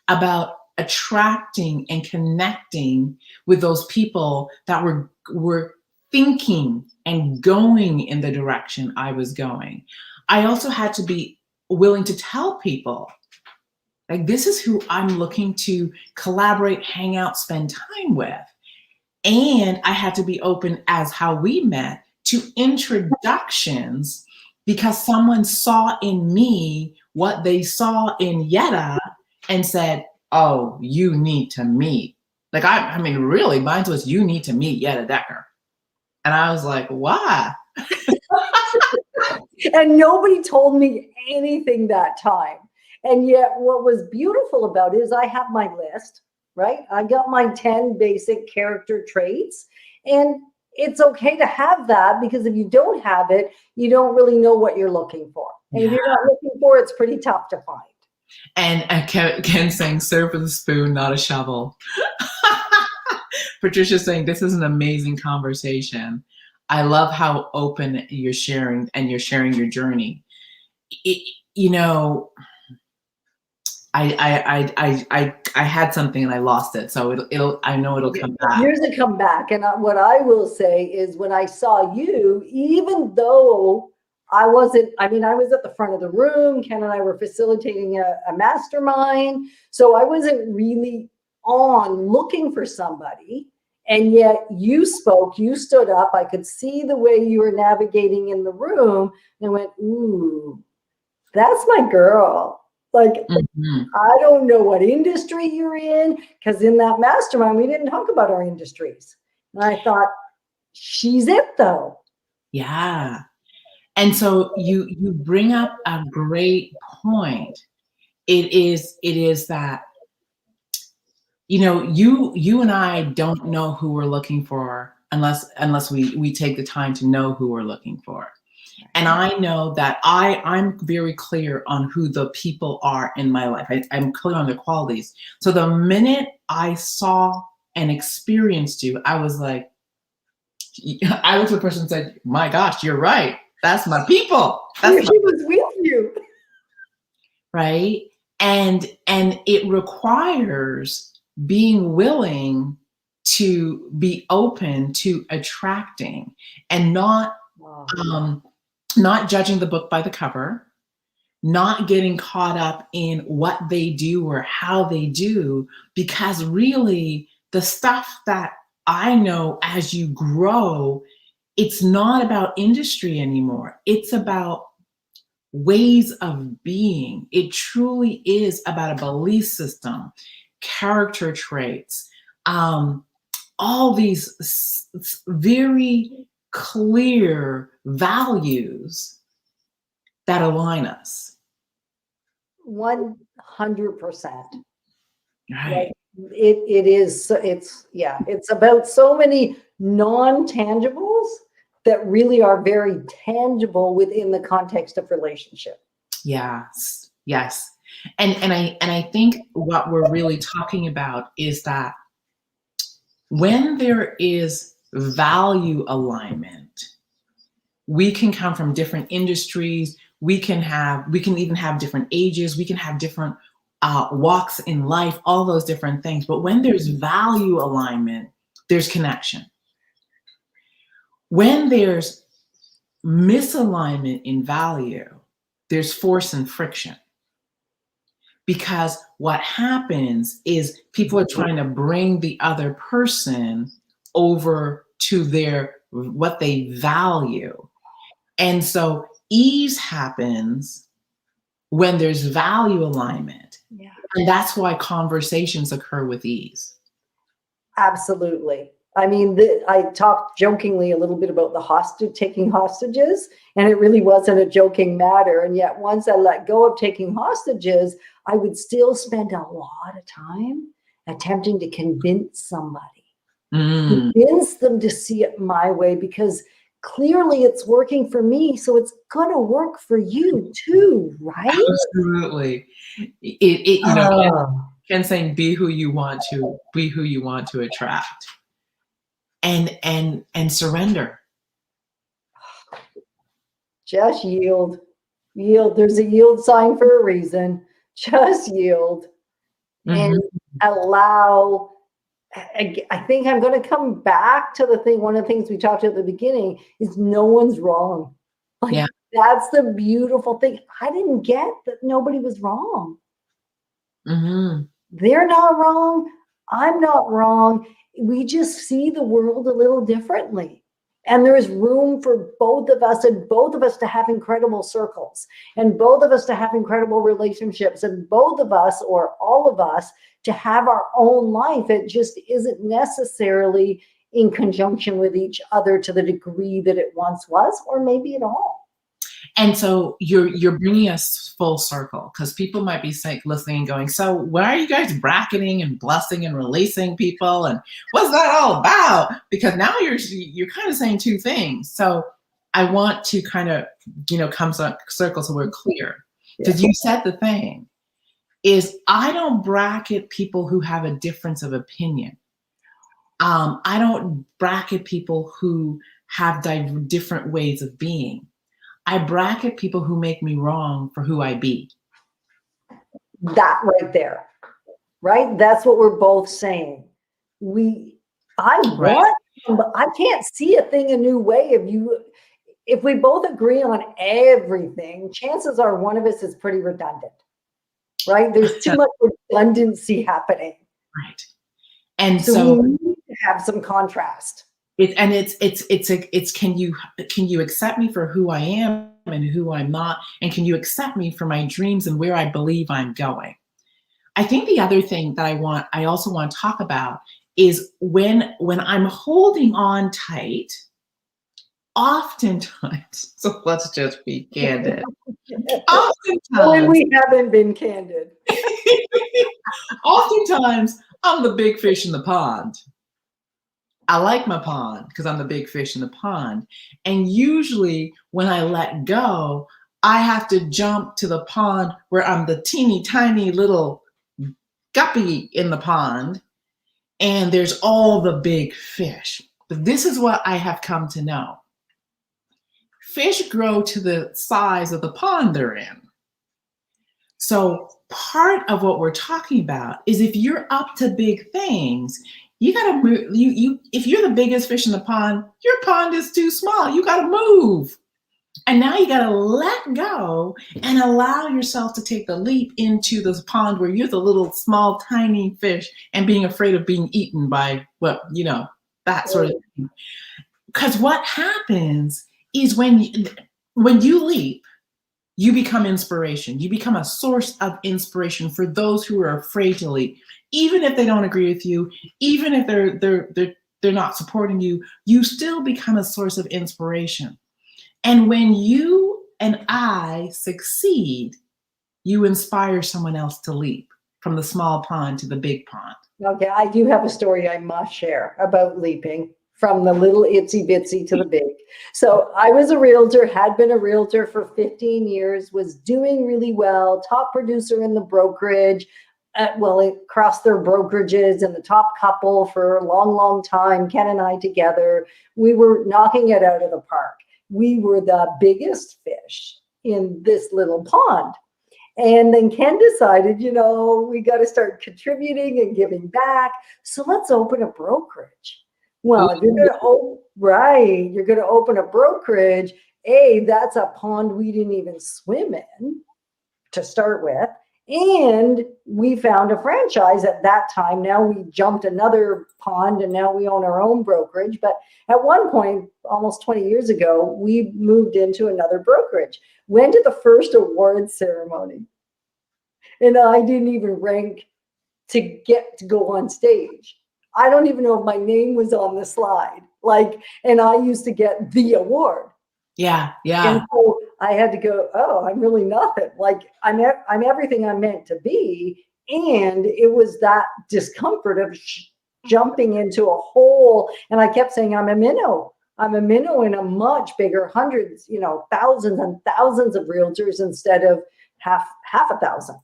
about attracting and connecting with those people that were thinking and going in the direction I was going. I also had to be willing to tell people, like, this is who I'm looking to collaborate, hang out, spend time with. And I had to be open, as how we met, to introductions, because someone saw in me what they saw in Yetta and said, oh, you need to meet. Like, I mean, really, mine was, you need to meet Yetta Dekker. And I was like, why? And nobody told me anything that time. And yet what was beautiful about it is I have my list, right? I got my 10 basic character traits, and it's okay to have that, because if you don't have it, you don't really know what you're looking for. And if you're not looking for it, it's pretty tough to find. And Ken saying, serve with a spoon, not a shovel. Patricia saying, this is an amazing conversation. I love how open you're sharing, and you're sharing your journey. You know, I had something and I lost it, so I know it'll come back. Yours will come back. And what I will say is, when I saw you, even though I was at the front of the room, Ken and I were facilitating a mastermind, so I wasn't really on looking for somebody. And yet you spoke, you stood up, I could see the way you were navigating in the room, and I went, ooh, that's my girl. Like, I don't know what industry you're in, because in that mastermind, we didn't talk about our industries. And I thought, she's it though. Yeah. And so you bring up a great point. It is that, you know, you and I don't know who we're looking for unless we take the time to know who we're looking for. And I know that I'm very clear on who the people are in my life. I'm clear on their qualities. So the minute I saw and experienced you, I was like, I was the person who said, my gosh, you're right. That's my people. She was with you. Right? And it requires being willing to be open to attracting and not not judging the book by the cover, not getting caught up in what they do or how they do, because really the stuff that I know as you grow, it's not about industry anymore. It's about ways of being. It truly is about a belief system, character traits, all these very clear values that align us. 100%. Right. It is, it's about so many non-tangibles that really are very tangible within the context of relationship. Yes. Yes. And I think what we're really talking about is that when there is value alignment, we can come from different industries. We can even have different ages. We can have different walks in life, all those different things. But when there's value alignment, there's connection. When there's misalignment in value, there's force and friction. Because what happens is people are trying to bring the other person over to what they value. And so ease happens when there's value alignment. Yeah. And that's why conversations occur with ease. Absolutely. I mean, I talked jokingly a little bit about taking hostages, and it really wasn't a joking matter. And yet once I let go of taking hostages, I would still spend a lot of time attempting to convince somebody, convince them to see it my way, because clearly it's working for me. So it's going to work for you too, right? Absolutely. Ken saying, be who you want to attract. And surrender. Just yield. There's a yield sign for a reason. Just yield and allow. I think I'm going to come back to the thing. One of the things we talked about at the beginning is no one's wrong. That's the beautiful thing. I didn't get that nobody was wrong. They're not wrong. I'm not wrong. We just see the world a little differently. And there is room for both of us, and both of us to have incredible circles, and both of us to have incredible relationships, and both of us, or all of us, to have our own life. It just isn't necessarily in conjunction with each other to the degree that it once was, or maybe at all. And so you're bringing us full circle, because people might be listening and going, so why are you guys bracketing and blessing and releasing people? And what's that all about? Because now you're kind of saying two things. So I want to kind of, come circle so we're clear. Because you said the thing is, I don't bracket people who have a difference of opinion. I don't bracket people who have different ways of being. I bracket people who make me wrong for who I be. That right there, right? That's what we're both saying. I want, but I can't see a thing a new way. If we both agree on everything, chances are one of us is pretty redundant, right? There's too much redundancy happening. Right. And so we need to have some contrast. It's can you accept me for who I am and who I'm not, and can you accept me for my dreams and where I believe I'm going? I think the other thing that I also want to talk about is when I'm holding on tight, oftentimes, so let's just be candid. Oftentimes, when we haven't been candid. Oftentimes, I'm the big fish in the pond. I like my pond because I'm the big fish in the pond. And usually when I let go, I have to jump to the pond where I'm the teeny tiny little guppy in the pond, and there's all the big fish. But this is what I have come to know. Fish grow to the size of the pond they're in. So part of what we're talking about is if you're up to big things, You got to move. If you're the biggest fish in the pond, your pond is too small. You got to move. And now you got to let go and allow yourself to take the leap into this pond where you're the little small, tiny fish and being afraid of being eaten by that sort of thing. Because what happens is when you leap, you become inspiration. You become a source of inspiration for those who are afraid to leap. Even if they don't agree with you, even if they're not supporting you, you still become a source of inspiration. And when you and I succeed, you inspire someone else to leap from the small pond to the big pond. Okay, I do have a story I must share about leaping from the little itsy bitsy to the big. So I was a realtor, had been a realtor for 15 years, was doing really well, top producer in the brokerage, across their brokerages, and the top couple for a long, long time, Ken and I together. We were knocking it out of the park. We were the biggest fish in this little pond. And then Ken decided, we got to start contributing and giving back. So let's open a brokerage. Well, if you're going to open a brokerage, that's a pond we didn't even swim in to start with. And we found a franchise at that time. Now we jumped another pond and now we own our own brokerage. But at one point, almost 20 years ago, we moved into another brokerage. Went to the first award ceremony. And I didn't even rank to get to go on stage. I don't even know if my name was on the slide. And I used to get the award. Yeah. And so I had to go, I'm really nothing. I'm everything I'm meant to be. And it was that discomfort of jumping into a hole. And I kept saying, I'm a minnow. I'm a minnow in a much bigger hundreds, thousands and thousands of realtors instead of half a thousand.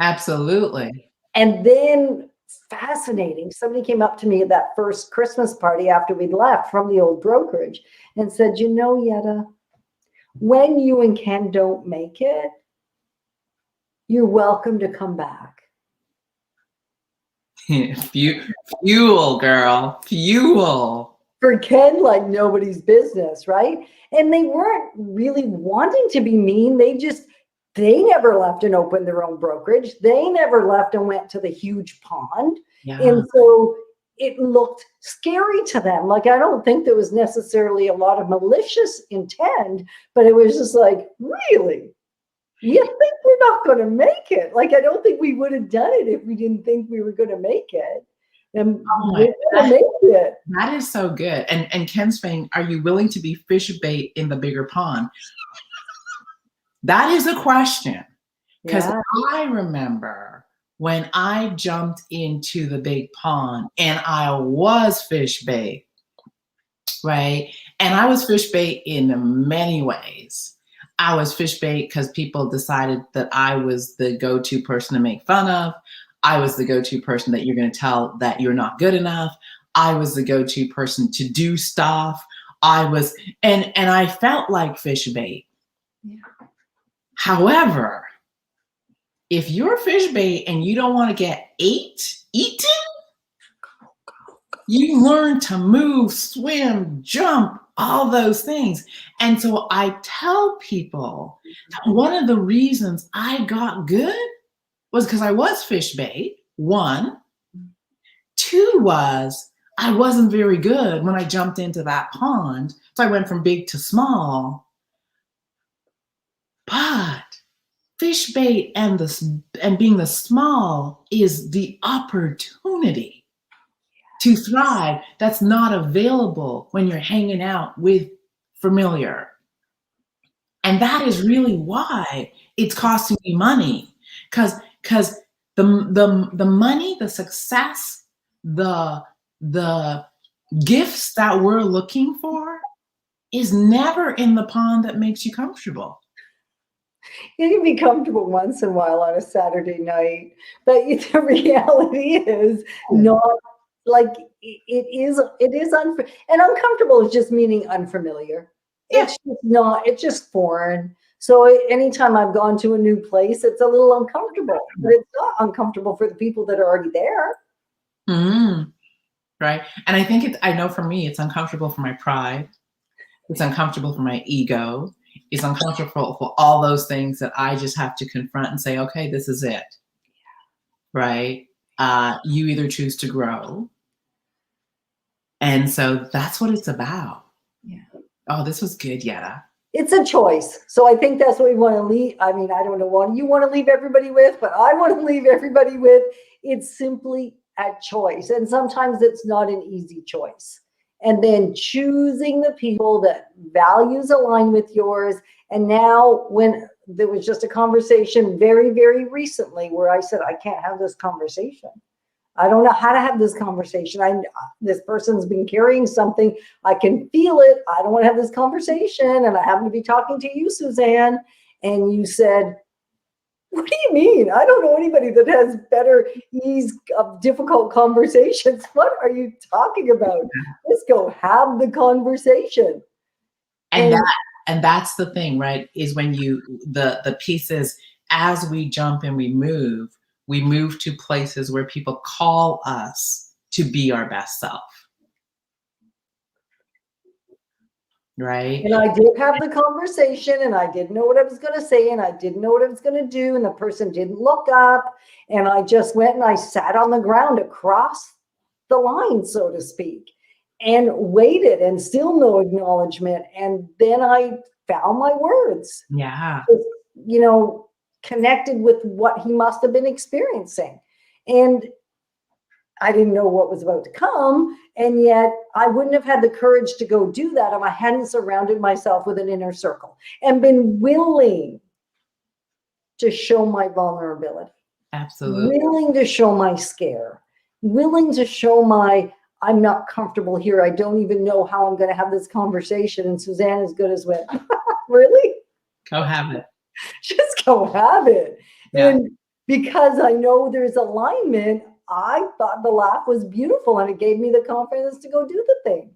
Absolutely. And then fascinating, somebody came up to me at that first Christmas party after we'd left from the old brokerage and said, Yetta, when you and Ken don't make it, you're welcome to come back. Fuel, girl, fuel. For Ken, like nobody's business, right? And they weren't really wanting to be mean. They never left and opened their own brokerage. They never left and went to the huge pond. Yeah. And so it looked scary to them. I don't think there was necessarily a lot of malicious intent, but it was just like, really? You think we're not going to make it? I don't think we would have done it if we didn't think we were going to make it. And we're going to make it. That is so good. And Ken's saying, are you willing to be fish bait in the bigger pond? That is a question. Because I remember when I jumped into the big pond and I was fish bait, right? And I was fish bait in many ways. I was fish bait because people decided that I was the go-to person to make fun of. I was the go-to person that you're going to tell that you're not good enough. I was the go-to person to do stuff. And I felt like fish bait. Yeah. However, if you're fish bait and you don't want to get eaten, you learn to move, swim, jump, all those things. And so I tell people that one of the reasons I got good was because I was fish bait, 1. 2 was I wasn't very good when I jumped into that pond. So I went from big to small. But fish bait and being the small is the opportunity to thrive that's not available when you're hanging out with familiar. And that is really why it's costing me money. Because the money, the success, the gifts that we're looking for is never in the pond that makes you comfortable. You can be comfortable once in a while on a Saturday night, but the reality is not it is and uncomfortable is just meaning unfamiliar. Yeah. It's just foreign. So anytime I've gone to a new place, it's a little uncomfortable, but it's not uncomfortable for the people that are already there. Mm, right. And I think I know for me, it's uncomfortable for my pride. It's uncomfortable for my ego. It's uncomfortable for all those things that I just have to confront and say, okay, this is it. Right. You either choose to grow. And so that's what it's about. Yeah. Oh, this was good, Yetta. It's a choice. So I think that's what we want to leave. I mean, I don't know what you want to leave everybody with, but I want to leave everybody with, it's simply a choice. And sometimes it's not an easy choice. And then choosing the people that values align with yours. And now when there was just a conversation very, very recently where I said, I can't have this conversation. I don't know how to have this conversation. This person's been carrying something. I can feel it. I don't want to have this conversation. And I happen to be talking to you, Suzanne. And you said, what do you mean? I don't know anybody that has better ease of difficult conversations. What are you talking about? Let's go have the conversation. And that's the thing, right? Is when the pieces, as we jump and we move to places where people call us to be our best self. Right. And I did have the conversation and I didn't know what I was going to say and I didn't know what I was going to do. And the person didn't look up and I just went and I sat on the ground across the line, so to speak, and waited and still no acknowledgement. And then I found my words. Yeah. You know, connected with what he must have been experiencing. And I didn't know what was about to come. And yet I wouldn't have had the courage to go do that if I hadn't surrounded myself with an inner circle and been willing to show my vulnerability. Absolutely. Willing to show my scare. Willing to show my, I'm not comfortable here. I don't even know how I'm going to have this conversation. And Suzanne as good as went, really? Go have it. Just go have it. Yeah. And because I know there's alignment, I thought the laugh was beautiful and it gave me the confidence to go do the thing.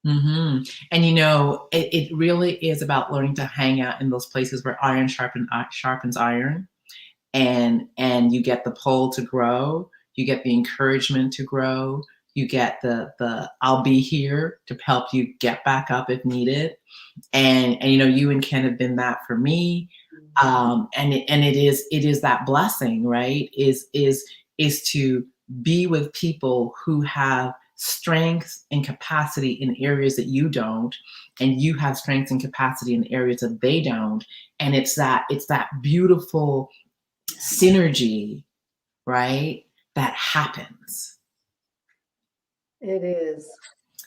Mm-hmm. And you know, it really is about learning to hang out in those places where iron sharpens iron, and you get the pull to grow, you get the encouragement to grow, you get the I'll be here to help you get back up if needed, and you know, you and Ken have been that for me, and it is that blessing, right? Is to be with people who have strengths and capacity in areas that you don't, and you have strengths and capacity in areas that they don't, and it's that beautiful synergy, right, that happens. It is.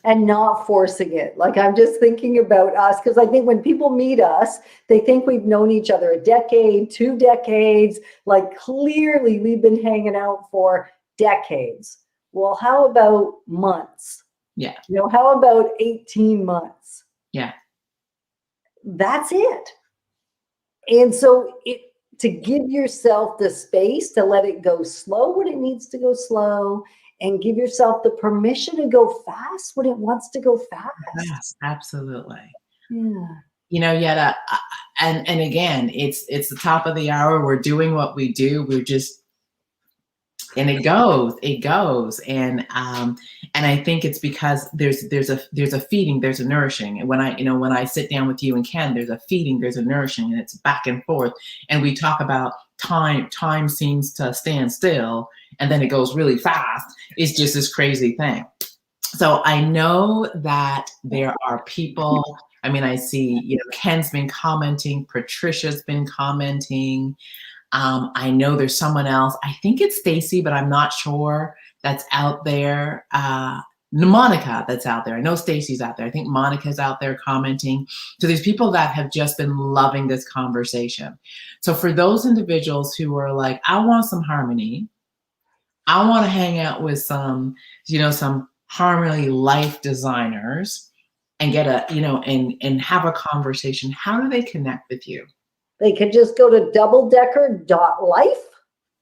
And not forcing it. Like I'm just thinking about us, because I think when people meet us, they think we've known each other a decade, 2 decades, like clearly we've been hanging out for decades. Well, how about months? Yeah. You know, how about 18 months? Yeah. That's it. And so to give yourself the space to let it go slow when it needs to go slow, and give yourself the permission to go fast when it wants to go fast. Yes, absolutely. Yeah. You know, Yetta, and again, it's the top of the hour. We're doing what we do. We're just, and it goes, and I think it's because there's a feeding, there's a nourishing. And when I sit down with you and Ken, there's a feeding, there's a nourishing, and it's back and forth. And we talk about time seems to stand still, and then it goes really fast. It's just this crazy thing. So I know that there are people, I mean, I see, you know, Ken's been commenting, Patricia's been commenting. I know there's someone else, I think it's Stacy, but I'm not sure, that's out there. Monica that's out there. I know Stacy's out there. I think Monica's out there commenting. So there's people that have just been loving this conversation. So for those individuals who are like, I want some harmony, I want to hang out with some harmony life designers and get and have a conversation, how do they connect with you? They can just go to doubledekker.life,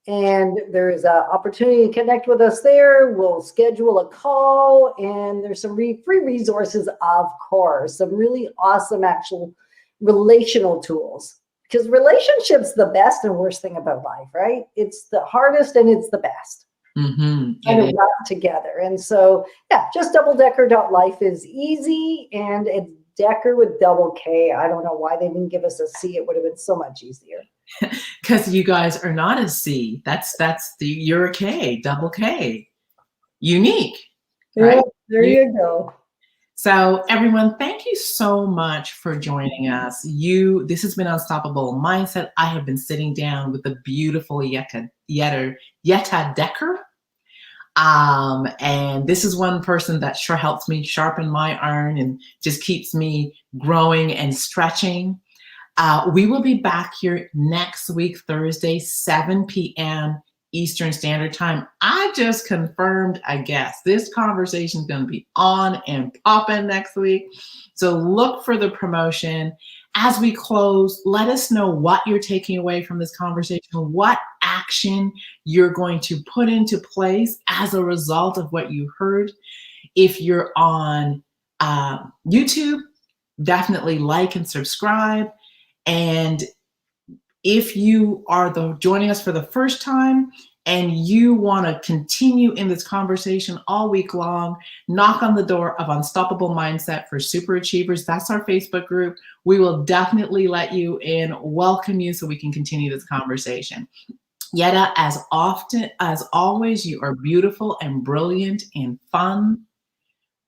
and there's an opportunity to connect with us there. We'll schedule a call, and there's some free resources, of course, some really awesome actual relational tools, because relationships the best and worst thing about life, right? It's the hardest and it's the best. Mm-hmm. kind of wrapped together. And so, yeah, just doubledecker.life is easy, and it's Dekker with double K. I don't know why they didn't give us a C. It would have been so much easier. Because you guys are not a C. You're a K, double K. Unique. Right? Yeah, there you go. So everyone, thank you so much for joining us. This has been Unstoppable Mindset. I have been sitting down with the beautiful Yetta Dekker. And this is one person that sure helps me sharpen my iron and just keeps me growing and stretching. We will be back here next week, Thursday, 7 p.m. Eastern Standard Time. I just confirmed, I guess, this conversation is going to be on and popping next week. So look for the promotion. As we close, let us know what you're taking away from this conversation, what action you're going to put into place as a result of what you heard. If you're on YouTube, definitely like and subscribe. And if you are joining us for the first time and you want to continue in this conversation all week long, knock on the door of Unstoppable Mindset for Super Achievers. That's our Facebook group. We will definitely let you in, welcome you so we can continue this conversation. Yetta, as always, you are beautiful and brilliant and fun.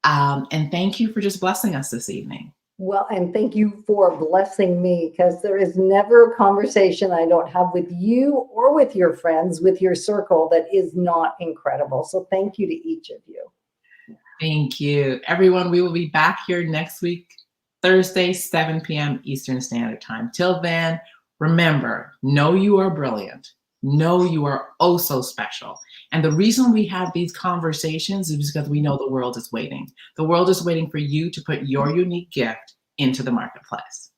And thank you for just blessing us this evening. Well, and thank you for blessing me, because there is never a conversation I don't have with you or with your friends, with your circle, that is not incredible. So thank you to each of you. Thank you. Everyone, we will be back here next week, Thursday, 7 p.m. Eastern Standard Time. Till then, remember, know you are brilliant. Know you are oh so special. And the reason we have these conversations is because we know the world is waiting. The world is waiting for you to put your unique gift into the marketplace.